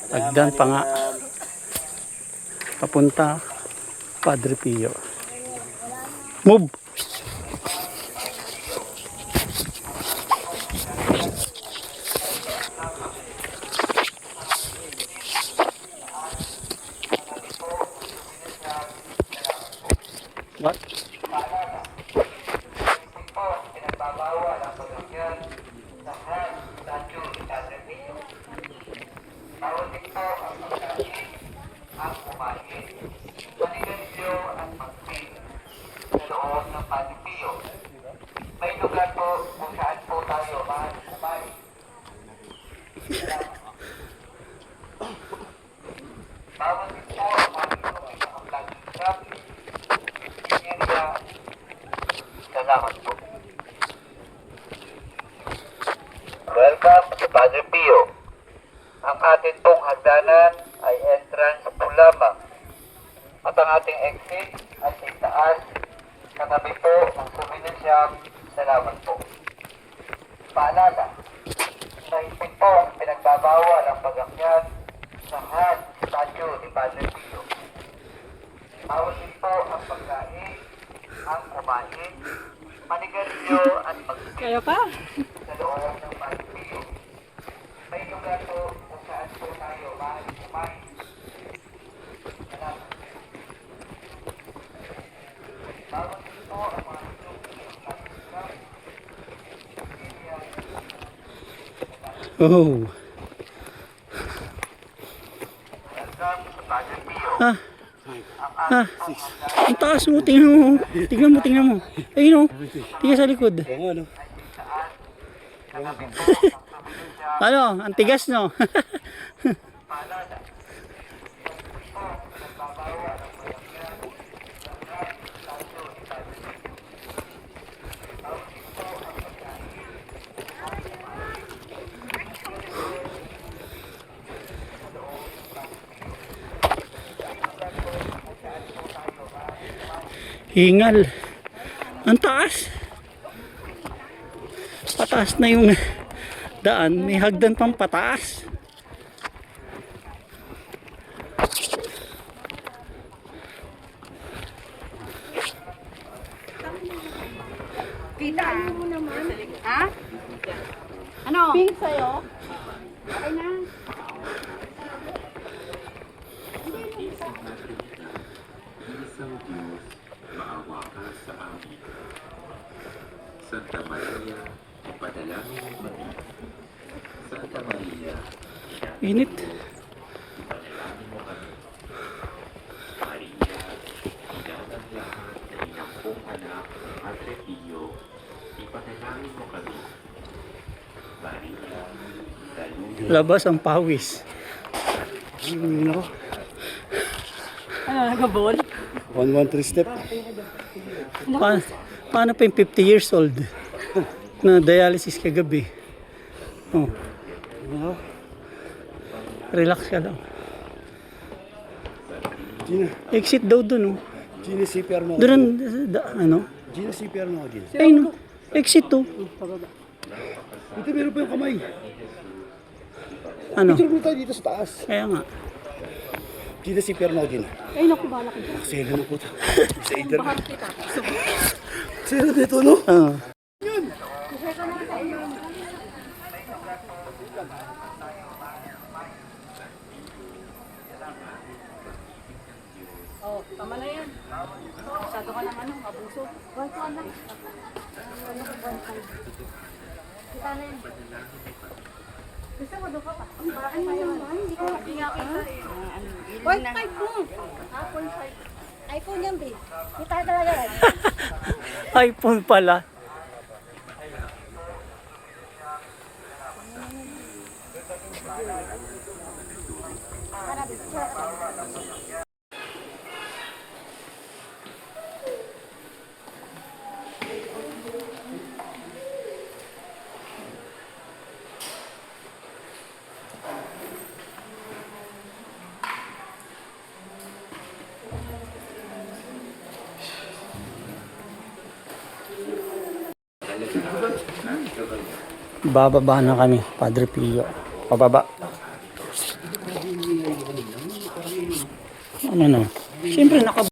Hagdan pa nga. Papunta Padre Pio. Move! What? May lugar po kung saan po tayo mahal. Bawat po ang mga nakapaglagsap. Area. Salamat po. Welcome to Padre Pio. Ang atin pong hagdanan ay entrance po lamang. At ang ating exit ay itaas. Katabi po ang souvenir shop. Salamat po. Paalala, sa higpit po pinagbabawal ang pag-akyat sa hand statue ni Padre Pio. Bawal din po ang pagkain, ang kumain, manigarilyo at Kaya pa? sa loob ng Padre Pio. May lugar po kung saan po tayo mahal kumain. Salamat. Bawal din po ang mga Oh. Ah. Ah. Ang taas mo, tingnan mo. Tingnan mo. Ayun o. Tingnan sa likod. Ano? Ang tigas no? Hingal. Ang taas. Pataas na yung daan. May hagdan pang pataas. Tita, mo naman. Ha? Ano? Pink sa'yo? Okay na. Isang Diyos, maawa ka sa amin. Santa Maria, ipadalangin mo kami. Santa Maria, Init. ipadalangin mo kami. Maria, ina ng lahat na inampong anak ng Padre Pio, ipadalangin mo kami. Maria, daluyan Labas ang pawis. Ano, nagabol? 113 step. Paano pa yung 50 years old na dialysis kagabi? Oh. Relax ka lang. Gina, Exit daw dun oh. Gina CPR mo. Doon ano? Gina CPR mo, Gina. Ay no. Exit to. Ito meron pa yung kamay. Ano? Picture mo tayo dito sa taas. Kaya nga. Gina CPR mo, Gina. Ay, naku, balak ito. Sino na po ito? Sa either. Bahar kita. Sino dito, no? Ah. Oh, tama na yan. Masyado ka naman, abuso. 1-1 lang. Kita na yan. Gusto mo doon ka pa? Ano naman? Hindi nga kita eh. 0.5 mo. 0.5. iPhone yan, babe. Kita talaga yan. iPhone pala. Bababa na kami, Padre Pio. Pababa. Ano? Siyempre,